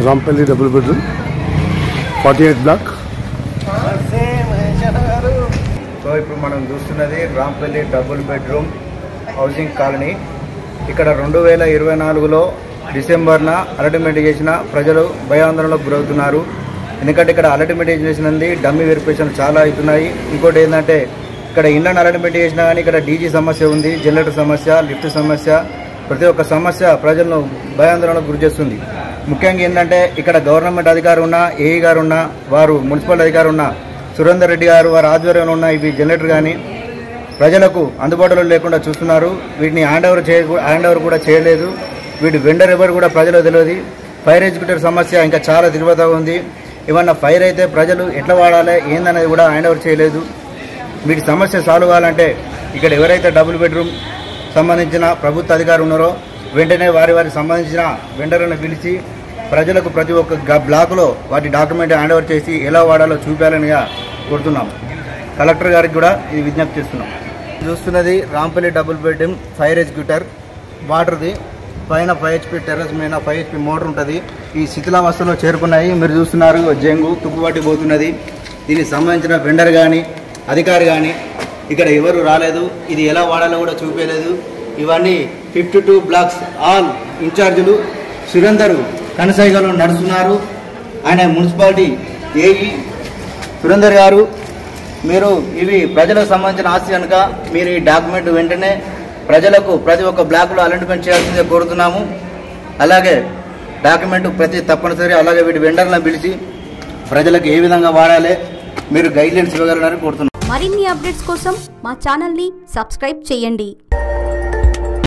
Rampalli double bedroom, 48 block. So ఇప్పుడు మనం చూస్తున్నది Rampalli double bedroom housing colony. ఇక్కడ 2024లో డిసెంబర్న అలాట్మెంట్ చేసిన ప్రజలు భయాందోళనకు గురవుతున్నారు. ఎందుకంటే ఇక్కడ అలాట్మెంట్ చేసినది డమ్మీ వెరిఫికేషన్ చాలా అవుతున్నాయి. ఇంకోటి ఏంటంటే ఇక్కడ ఇండ్లను అలాట్మెంట్ చేసినా కానీ ఇక్కడ డీజీ సమస్య ఉంది, జనరేటర్ సమస్య, లిఫ్ట్ సమస్య, ప్రతి ఒక్క సమస్య ప్రజలను భయాందోళనకు గురి చేస్తుంది. ముఖ్యంగా ఏంటంటే ఇక్కడ గవర్నమెంట్ అధికారి ఉన్నా, ఏఈ గారు ఉన్నా, వారు మున్సిపల్ అధికారి ఉన్నా, సురేందర్ రెడ్డి గారు వారి ఆధ్వర్యంలో ఉన్న ఇవి జనరేటర్ కానీ ప్రజలకు అందుబాటులో లేకుండా చూస్తున్నారు. వీటిని హ్యాండ్ ఓవర్ కూడా చేయలేదు. వీటి వెండర్ ఎవరు కూడా ప్రజలకు తెలియదు. ఫైర్ ఎగ్జిక్యూటర్ సమస్య ఇంకా చాలా తీవ్రతగా ఉంది. ఏమన్నా ఫైర్ అయితే ప్రజలు ఎట్లా వాడాలి ఏందనేది కూడా హ్యాండ్ ఓవర్ చేయలేదు. వీటి సమస్య సాల్వ్ కావాలంటే ఇక్కడ ఎవరైతే డబుల్ బెడ్రూమ్ సంబంధించిన ప్రభుత్వ అధికారులు ఉన్నారో వెంటనే వారి సంబంధించిన వెండర్లను పిలిచి ప్రజలకు ప్రతి ఒక్క బ్లాక్లో వాటి డాక్యుమెంట్ హ్యాండ్ ఓవర్ చేసి ఎలా వాడాలో చూపాలనిగా కోరుతున్నాం. కలెక్టర్ గారికి కూడా ఇది విజ్ఞప్తి చేస్తున్నాం. చూస్తున్నది Rampalli double bedroom fire executor వాటర్ది. పైన 5 HP టెర్రస్ మీద 5 HP మోటార్ ఉంటుంది. ఈ శిథిలావస్థలో చేరుకున్నాయి. మీరు చూస్తున్నారు జంగు తుప్పుబట్టి పోతున్నది. దీనికి సంబంధించిన వెండర్ కానీ అధికారి కానీ ఇక్కడ ఎవరు రాలేదు. ఇది ఎలా వాడాలో కూడా చూపలేదు. ఇవన్నీ 52 బ్లాక్స్ ఆల్ ఇన్ఛార్జీలు సురేందర్ కనసైగలో నడుస్తున్నారు. ఆయన మున్సిపాలిటీ ఏఈ సురేందర్ గారు, మీరు ఇవి ప్రజలకు సంబంధించిన ఆస్తి కనుక మీరు ఈ డాక్యుమెంట్ వెంటనే ప్రజలకు ప్రతి ఒక్క బ్లాక్లో అలాట్మెంట్ చేయాల్సిందే కోరుతున్నాము. అలాగే డాక్యుమెంట్ తప్పనిసరి. అలాగే వీటి వెండర్లను పిలిచి ప్రజలకు ఏ విధంగా వాడాలి మీరు గైడ్లైన్స్ ఇవ్వగలరని కోరుతున్నాం. మరిన్ని అప్డేట్స్ కోసం మా ఛానల్ని సబ్స్క్రైబ్ చేయండి.